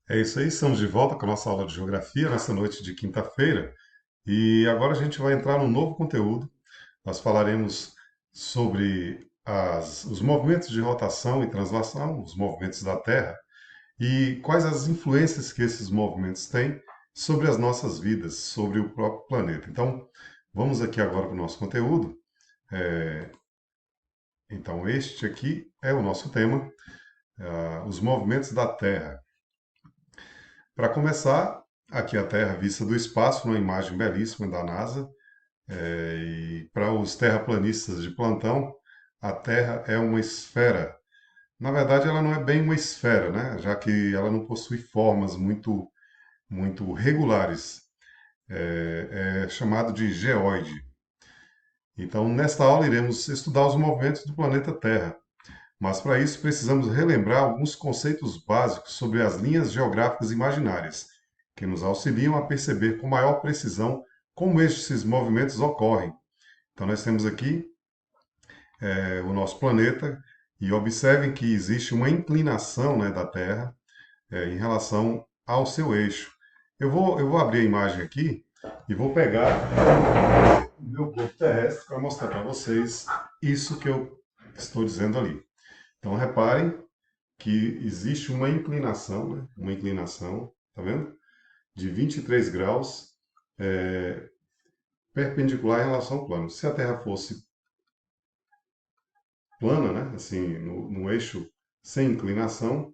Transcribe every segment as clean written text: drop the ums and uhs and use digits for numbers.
É isso aí, estamos de volta com a nossa aula de geografia nessa noite de quinta-feira. E agora a gente vai entrar num novo conteúdo. Nós falaremos sobre os movimentos de rotação e translação, os movimentos da Terra, e quais as influências que esses movimentos têm sobre as nossas vidas, sobre o próprio planeta. Então, vamos aqui agora para o nosso conteúdo. Então, este aqui é o nosso tema, os movimentos da Terra. Para começar, aqui a Terra vista do espaço, uma imagem belíssima da NASA. E para os terraplanistas de plantão, a Terra é uma esfera. Na verdade, ela não é bem uma esfera, né? Já que ela não possui formas muito regulares. É chamado de geóide. Então, nesta aula, iremos estudar os movimentos do planeta Terra. Mas para isso precisamos relembrar alguns conceitos básicos sobre as linhas geográficas imaginárias, que nos auxiliam a perceber com maior precisão como estes movimentos ocorrem. Então nós temos aqui o nosso planeta e observem que existe uma inclinação, né, da Terra em relação ao seu eixo. Eu vou abrir a imagem aqui e vou pegar o meu globo terrestre para mostrar para vocês isso que eu estou dizendo ali. Então reparem que existe uma inclinação, né? Uma inclinação, tá vendo? De 23 graus perpendicular em relação ao plano. Se a Terra fosse plana, né? Assim, no eixo sem inclinação,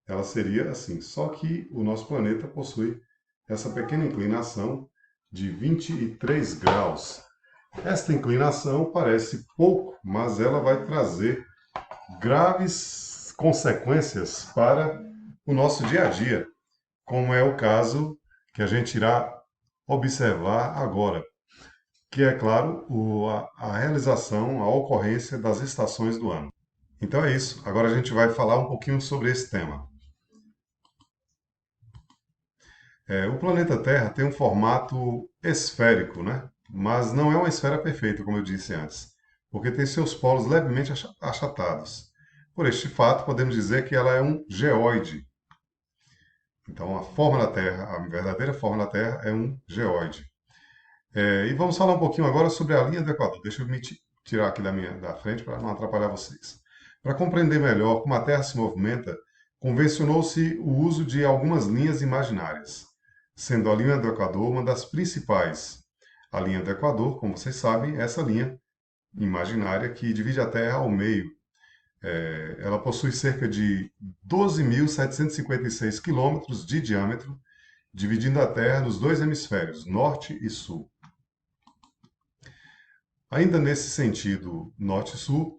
ela seria assim. Só que o nosso planeta possui essa pequena inclinação de 23 graus. Esta inclinação parece pouco, mas ela vai trazer graves consequências para o nosso dia a dia, como é o caso que a gente irá observar agora, que é, claro, a realização, a ocorrência das estações do ano. Então é isso. Agora a gente vai falar um pouquinho sobre esse tema. O planeta Terra tem um formato esférico, né? Mas não é uma esfera perfeita, como eu disse antes, porque tem seus polos levemente achatados. Por este fato, podemos dizer que ela é um geóide. Então, a forma da Terra, a verdadeira forma da Terra é um geóide. E vamos falar um pouquinho agora sobre a linha do Equador. Deixa eu tirar aqui da frente para não atrapalhar vocês. Para compreender melhor como a Terra se movimenta, convencionou-se o uso de algumas linhas imaginárias, sendo a linha do Equador uma das principais. A linha do Equador, como vocês sabem, é essa linha imaginária que divide a Terra ao meio. Ela possui cerca de 12.756 quilômetros de diâmetro, dividindo a Terra nos dois hemisférios, norte e sul. Ainda nesse sentido norte-sul,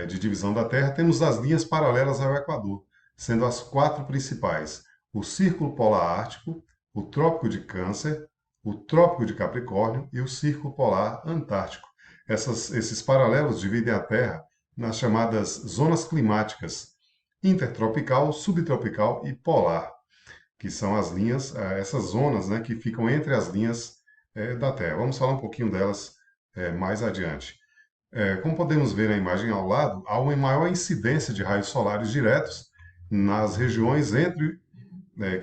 de divisão da Terra, temos as linhas paralelas ao Equador, sendo as quatro principais: o Círculo Polar Ártico, o Trópico de Câncer, o Trópico de Capricórnio e o Círculo Polar Antártico. Esses paralelos dividem a Terra nas chamadas zonas climáticas intertropical, subtropical e polar, que são as linhas, essas zonas, né, que ficam entre as linhas da Terra. Vamos falar um pouquinho delas mais adiante. Como podemos ver na imagem ao lado, há uma maior incidência de raios solares diretos nas regiões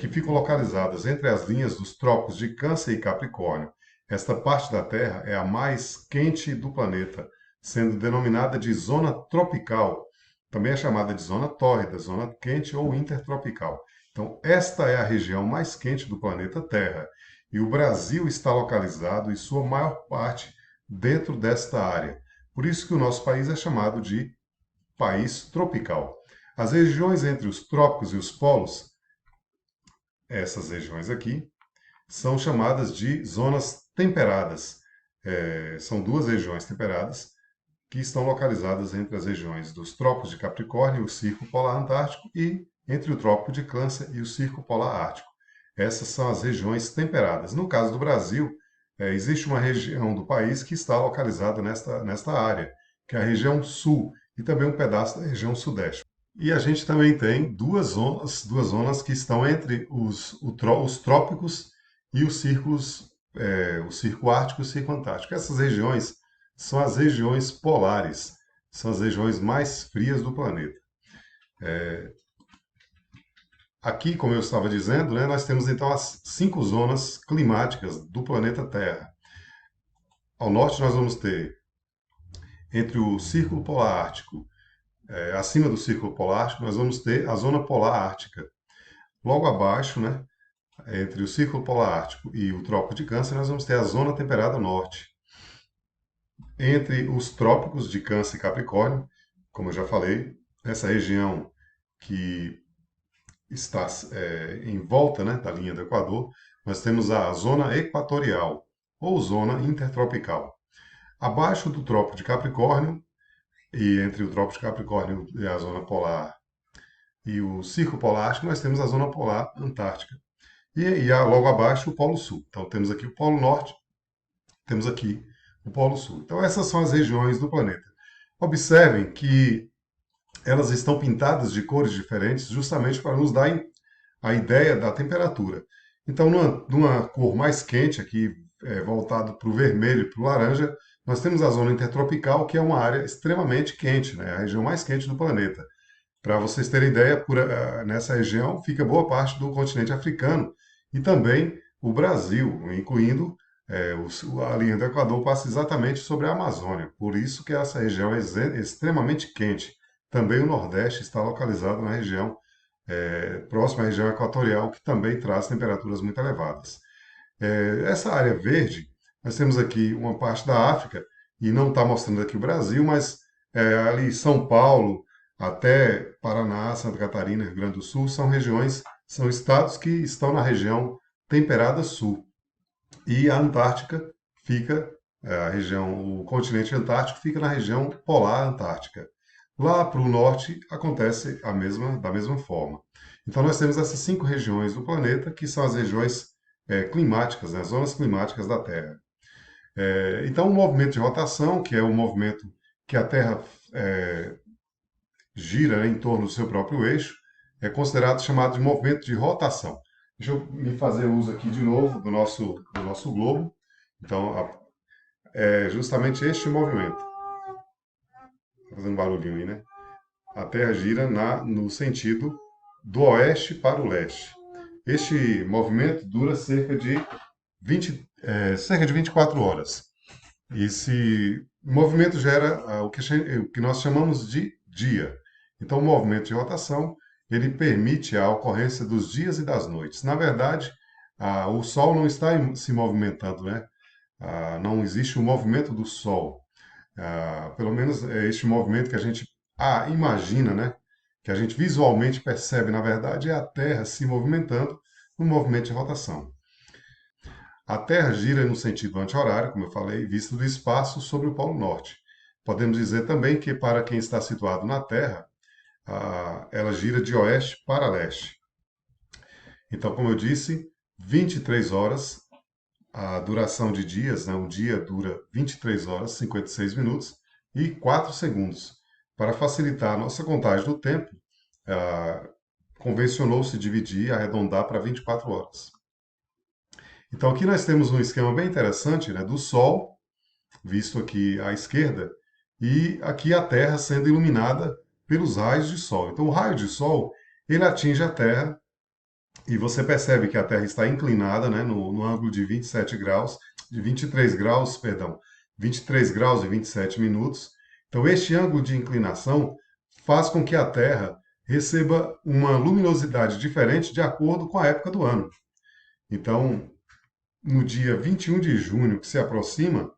que ficam localizadas entre as linhas dos trópicos de Câncer e Capricórnio. Esta parte da Terra é a mais quente do planeta, sendo denominada de zona tropical. Também é chamada de zona tórrida, zona quente ou intertropical. Então, esta é a região mais quente do planeta Terra. E o Brasil está localizado, em sua maior parte, dentro desta área. Por isso que o nosso país é chamado de país tropical. As regiões entre os trópicos e os polos, essas regiões aqui, são chamadas de zonas temperadas. São duas regiões temperadas que estão localizadas entre as regiões dos trópicos de Capricórnio e o Círculo Polar Antártico e entre o Trópico de Câncer e o Círculo Polar Ártico. Essas são as regiões temperadas. No caso do Brasil, existe uma região do país que está localizada nesta área, que é a região sul e também um pedaço da região sudeste. E a gente também tem duas zonas que estão entre os trópicos e os círculos, o Círculo Ártico e o Círculo Antártico. Essas regiões são as regiões polares, são as regiões mais frias do planeta. Aqui, como eu estava dizendo, né, nós temos então as 5 zonas climáticas do planeta Terra. Ao norte, nós vamos ter, entre o Círculo Polar Ártico, acima do Círculo Polar Ártico, nós vamos ter a Zona Polar Ártica. Logo abaixo, né, entre o Círculo Polar Ártico e o Trópico de Câncer, nós vamos ter a Zona Temperada Norte. Entre os trópicos de Câncer e Capricórnio, como eu já falei, essa região que está em volta, né, da linha do Equador, nós temos a zona equatorial ou zona intertropical. Abaixo do Trópico de Capricórnio e entre o Trópico de Capricórnio e a zona polar e o Círculo Polar Ártico, nós temos a zona polar antártica. E logo abaixo o Polo Sul. Então temos aqui o Polo Norte, temos aqui o Polo Sul. Então essas são as regiões do planeta. Observem que elas estão pintadas de cores diferentes justamente para nos dar a ideia da temperatura. Então, numa cor mais quente, aqui voltado para o vermelho e para o laranja, nós temos a zona intertropical, que é uma área extremamente quente, né? A região mais quente do planeta. Para vocês terem ideia, nessa região fica boa parte do continente africano e também o Brasil, incluindo a linha do Equador passa exatamente sobre a Amazônia. Por isso que essa região é extremamente quente. Também o Nordeste está localizado na região próxima à região equatorial, que também traz temperaturas muito elevadas. Essa área verde, nós temos aqui uma parte da África, e não está mostrando aqui o Brasil, mas ali São Paulo, até Paraná, Santa Catarina, Rio Grande do Sul, são regiões, são estados que estão na região temperada sul. E a Antártica fica, o continente antártico fica na região polar antártica. Lá para o norte acontece da mesma forma. Então nós temos essas 5 regiões do planeta que são as regiões climáticas, né, as zonas climáticas da Terra. Então o movimento de rotação, que é o movimento que a Terra gira, né, em torno do seu próprio eixo, é considerado chamado de movimento de rotação. Deixa eu me fazer uso aqui de novo do nosso globo. Então, é justamente este movimento. Está fazendo barulhinho aí, né? A Terra gira no sentido do oeste para o leste. Este movimento dura cerca de 24 horas. Esse movimento gera o que nós chamamos de dia. Então, o movimento de rotação ele permite a ocorrência dos dias e das noites. Na verdade, o Sol não está se movimentando, né? Não existe o movimento do Sol. Pelo menos é este movimento que a gente imagina, né? Que a gente visualmente percebe, na verdade, é a Terra se movimentando no movimento de rotação. A Terra gira no sentido anti-horário, como eu falei, vista do espaço sobre o Polo Norte. Podemos dizer também que, para quem está situado na Terra, ela gira de oeste para leste. Então, como eu disse, 23 horas, a duração de dias, né? Um dia dura 23 horas, 56 minutos e 4 segundos. Para facilitar a nossa contagem do tempo, convencionou-se dividir, arredondar para 24 horas. Então, aqui nós temos um esquema bem interessante, né, do Sol, visto aqui à esquerda, e aqui a Terra sendo iluminada pelos raios de Sol. Então, o raio de Sol, ele atinge a Terra e você percebe que a Terra está inclinada, né, no ângulo de 27 graus, de 23 graus, perdão, 23 graus e 27 minutos. Então, este ângulo de inclinação faz com que a Terra receba uma luminosidade diferente de acordo com a época do ano. Então, no dia 21 de junho, que se aproxima,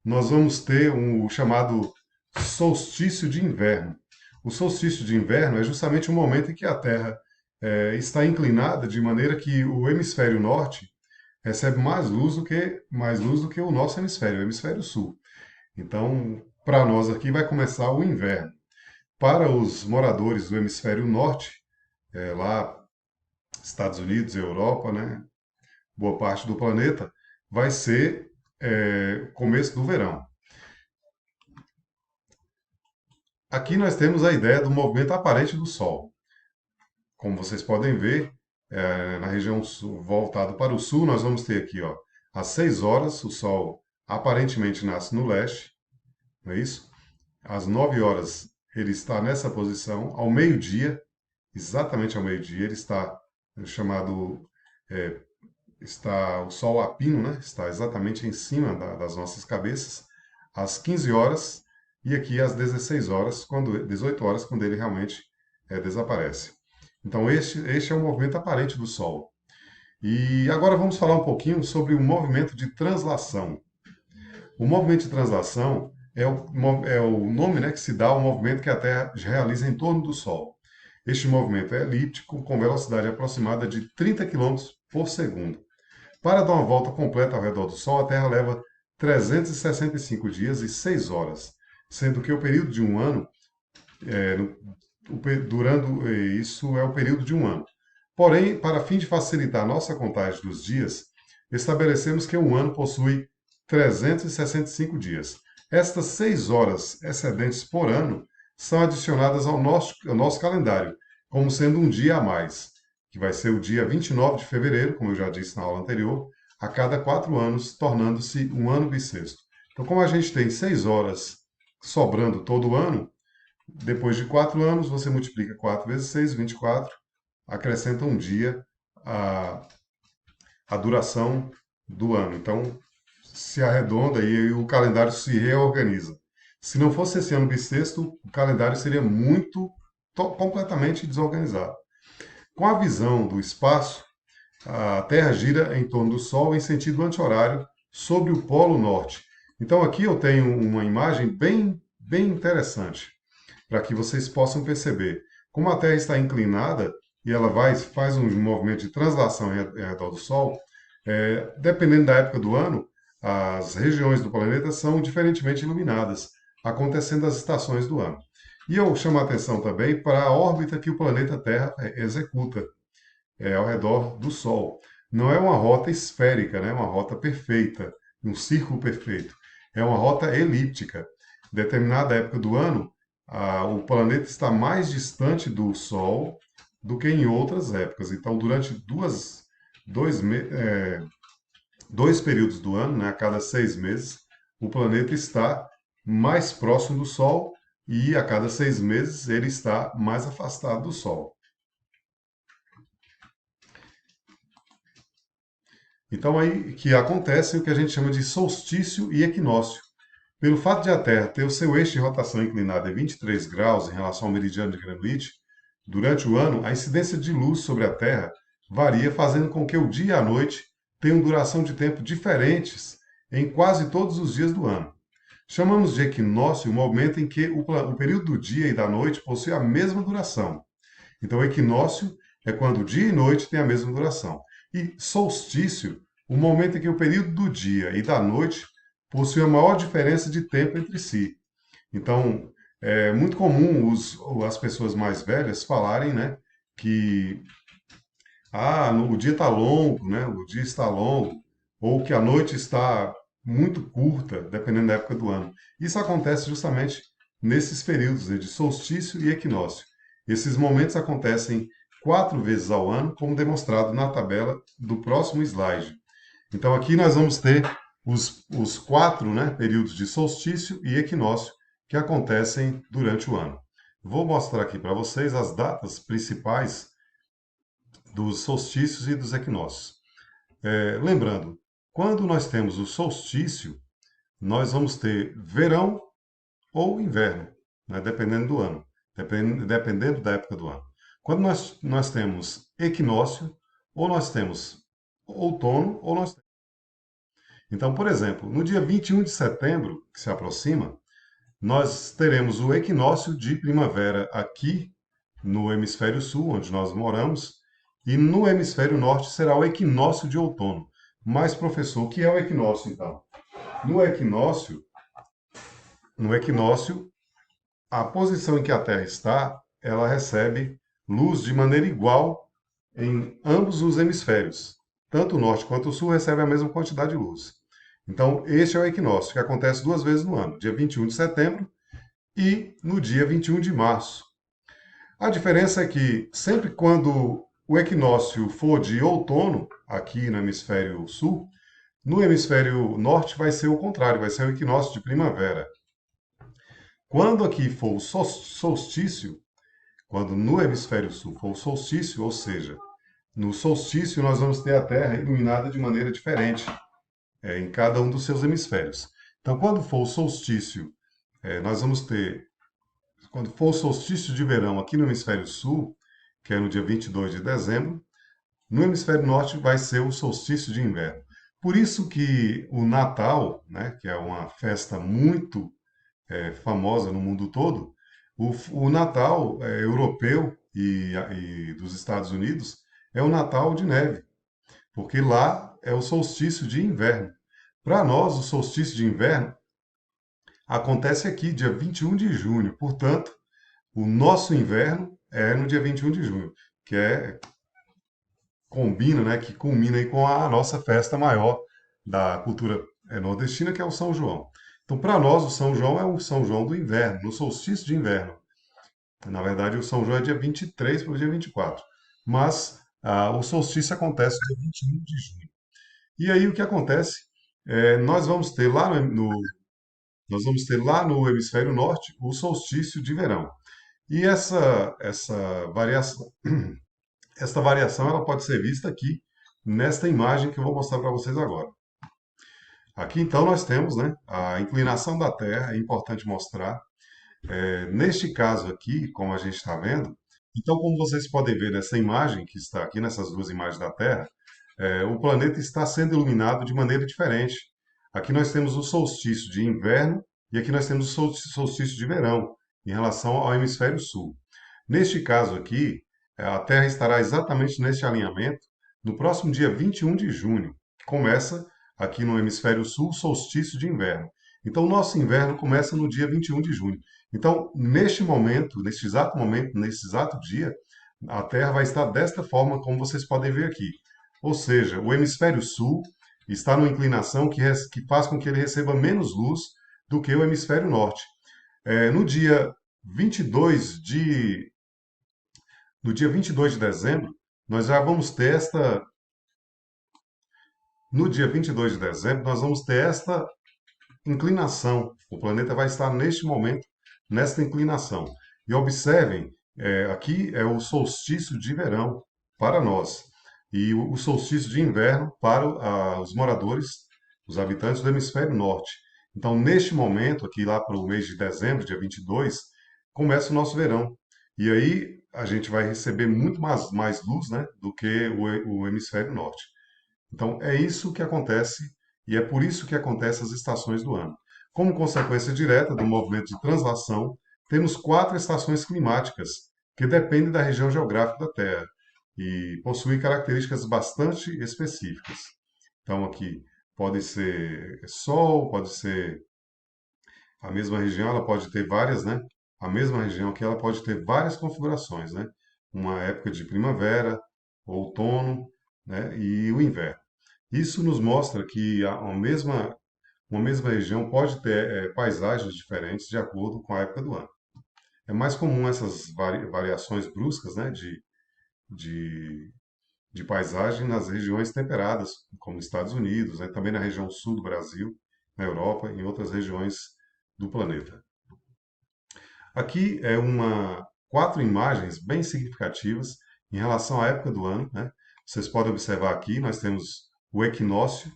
nós vamos ter o chamado solstício de inverno. O solstício de inverno é justamente o momento em que a Terra está inclinada de maneira que o hemisfério norte recebe mais luz do que o nosso hemisfério, o hemisfério sul. Então, para nós aqui vai começar o inverno. Para os moradores do hemisfério norte, lá Estados Unidos, Europa, né, boa parte do planeta, vai ser começo do verão. Aqui nós temos a ideia do movimento aparente do Sol. Como vocês podem ver, na região sul, voltado para o sul, nós vamos ter aqui, ó, às 6 horas, o Sol aparentemente nasce no leste, não é isso? Às 9 horas, ele está nessa posição. Ao meio-dia, exatamente ao meio-dia, ele está chamado, é, está o Sol a pino, né? Está exatamente em cima das nossas cabeças, às 15 horas, e aqui às 16 horas, 18 horas, quando ele realmente desaparece. Então, este é o movimento aparente do Sol. E agora vamos falar um pouquinho sobre o movimento de translação. O movimento de translação é o nome, né, que se dá ao movimento que a Terra realiza em torno do Sol. Este movimento é elíptico, com velocidade aproximada de 30 quilômetros por segundo. Para dar uma volta completa ao redor do Sol, a Terra leva 365 dias e 6 horas, sendo que o período de um ano, é, no- durando isso é o período de um ano. Porém, para fim de facilitar a nossa contagem dos dias, estabelecemos que um ano possui 365 dias. Estas 6 horas excedentes por ano são adicionadas ao nosso calendário, como sendo um dia a mais, que vai ser o dia 29 de fevereiro, como eu já disse na aula anterior, a cada 4 anos, tornando-se um ano bissexto. Então, como a gente tem 6 horas sobrando todo ano, depois de 4 anos, você multiplica 4 vezes 6, 24, acrescenta um dia à, à duração do ano. Então, se arredonda e o calendário se reorganiza. Se não fosse esse ano bissexto, o calendário seria completamente desorganizado. Com a visão do espaço, a Terra gira em torno do Sol em sentido anti-horário sobre o Polo Norte. Então aqui eu tenho uma imagem bem interessante para que vocês possam perceber como a Terra está inclinada e ela faz um movimento de translação em redor do Sol. Dependendo da época do ano, as regiões do planeta são diferentemente iluminadas, acontecendo as estações do ano. E eu chamo a atenção também para a órbita que o planeta Terra executa ao redor do Sol. Não é uma rota esférica, né? Uma rota perfeita, um círculo perfeito. É uma rota elíptica. Em determinada época do ano, o planeta está mais distante do Sol do que em outras épocas. Então, durante dois períodos do ano, né, a cada 6 meses, o planeta está mais próximo do Sol e a cada 6 meses ele está mais afastado do Sol. Então aí que acontece o que a gente chama de solstício e equinócio. Pelo fato de a Terra ter o seu eixo de rotação inclinado em 23 graus em relação ao meridiano de Greenwich, durante o ano a incidência de luz sobre a Terra varia, fazendo com que o dia e a noite tenham duração de tempo diferentes em quase todos os dias do ano. Chamamos de equinócio o momento em que o período do dia e da noite possui a mesma duração. Então, equinócio é quando dia e noite têm a mesma duração. E solstício, o momento em que o período do dia e da noite possui a maior diferença de tempo entre si. Então, é muito comum as pessoas mais velhas falarem, né, que o dia está longo, né, o dia está longo, ou que a noite está muito curta, dependendo da época do ano. Isso acontece justamente nesses períodos de solstício e equinócio. Esses momentos acontecem 4 vezes ao ano, como demonstrado na tabela do próximo slide. Então, aqui nós vamos ter os 4, né, períodos de solstício e equinócio que acontecem durante o ano. Vou mostrar aqui para vocês as datas principais dos solstícios e dos equinócios. Lembrando, quando nós temos o solstício, nós vamos ter verão ou inverno, né, dependendo do ano, dependendo da época do ano. Quando nós temos equinócio, ou nós temos outono, ou nós temos. Então, por exemplo, no dia 21 de setembro, que se aproxima, nós teremos o equinócio de primavera aqui no hemisfério sul, onde nós moramos, e no hemisfério norte será o equinócio de outono. Mas, professor, o que é o equinócio, então? No equinócio, no equinócio, a posição em que a Terra está, ela recebe luz de maneira igual em ambos os hemisférios. Tanto o norte quanto o sul recebem a mesma quantidade de luz. Então, este é o equinócio, que acontece 2 vezes no ano, dia 21 de setembro e no dia 21 de março. A diferença é que sempre quando o equinócio for de outono, aqui no hemisfério sul, no hemisfério norte vai ser o contrário, vai ser o equinócio de primavera. Quando aqui for o solstício, quando no hemisfério sul for o solstício, ou seja, No solstício, nós vamos ter a Terra iluminada de maneira diferente, em cada um dos seus hemisférios. Então, quando for o solstício, nós vamos ter, quando for o solstício de verão aqui no hemisfério sul, que é no dia 22 de dezembro, no hemisfério norte vai ser o solstício de inverno. Por isso que o Natal, né, que é uma festa muito famosa no mundo todo, o Natal europeu e dos Estados Unidos é o Natal de neve, porque lá é o solstício de inverno. Para nós, o solstício de inverno acontece aqui, dia 21 de junho. Portanto, o nosso inverno é no dia 21 de junho, que combina, né, que culmina aí com a nossa festa maior da cultura nordestina, que é o São João. Então, para nós, o São João é o São João do inverno, no solstício de inverno. Na verdade, o São João é dia 23 para o dia 24. Mas o solstício acontece dia 21 de junho. E aí o que acontece? Nós vamos ter lá nós vamos ter lá no hemisfério norte o solstício de verão. E essa variação ela pode ser vista aqui nesta imagem que eu vou mostrar para vocês agora. Aqui então nós temos, né, a inclinação da Terra, é importante mostrar. Neste caso aqui, como a gente está vendo, então como vocês podem ver nessa imagem que está aqui, nessas duas imagens da Terra, o planeta está sendo iluminado de maneira diferente. Aqui nós temos o solstício de inverno e aqui nós temos o solstício de verão, em relação ao hemisfério sul. Neste caso aqui, a Terra estará exatamente neste alinhamento no próximo dia 21 de junho, que começa aqui no hemisfério sul o solstício de inverno. Então, o nosso inverno começa no dia 21 de junho. Então, neste momento, nesse exato dia, a Terra vai estar desta forma, como vocês podem ver aqui. Ou seja, o hemisfério sul está numa inclinação que faz com que ele receba menos luz do que o hemisfério norte. No dia 22 de, no dia 22 de dezembro, nós já vamos ter esta. No dia 22 de dezembro, nós vamos ter esta inclinação. O planeta vai estar neste momento, nesta inclinação. E observem, aqui é o solstício de verão para nós e o solstício de inverno para os moradores, os habitantes do hemisfério norte. Então, neste momento, aqui lá para o mês de dezembro, dia 22, começa o nosso verão. E aí a gente vai receber muito mais luz, né, do que o hemisfério norte. Então, é isso que acontece e é por isso que acontecem as estações do ano. Como consequência direta do movimento de translação, temos 4 estações climáticas que dependem da região geográfica da Terra e possuem características bastante específicas. Então, aqui pode ser sol, pode ser a mesma região, ela pode ter várias, né? A mesma região que ela pode ter várias configurações, né? Uma época de primavera, outono, né? E o inverno. Isso nos mostra que uma mesma região pode ter paisagens diferentes de acordo com a época do ano. É mais comum essas variações bruscas, né, de, de paisagem nas regiões temperadas, como nos Estados Unidos, né, também na região sul do Brasil, na Europa e em outras regiões do planeta. Aqui 4 imagens bem significativas em relação à época do ano, né? Vocês podem observar aqui, nós temos o equinócio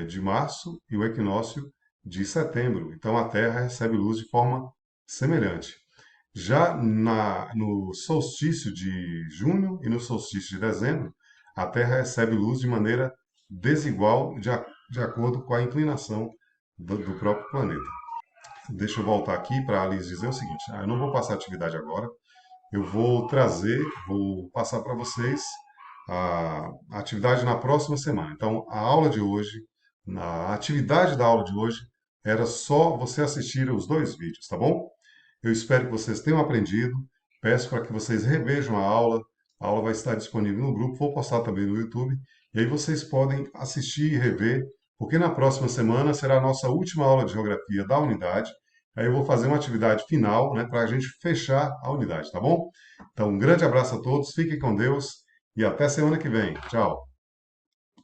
de março e o equinócio de setembro. Então a Terra recebe luz de forma semelhante. Já no solstício de junho e no solstício de dezembro, a Terra recebe luz de maneira desigual, de acordo com a inclinação do próprio planeta. Deixa eu voltar aqui para a Alice dizer o seguinte: eu não vou passar a atividade agora, eu vou passar para vocês a atividade na próxima semana. Então, a atividade da aula de hoje era só você assistir os 2 vídeos, tá bom? Eu espero que vocês tenham aprendido. Peço para que vocês revejam a aula. A aula vai estar disponível no grupo, vou postar também no YouTube. E aí vocês podem assistir e rever, porque na próxima semana será a nossa última aula de geografia da unidade. Aí eu vou fazer uma atividade final, né, para a gente fechar a unidade, tá bom? Então, um grande abraço a todos, fiquem com Deus e até semana que vem. Tchau!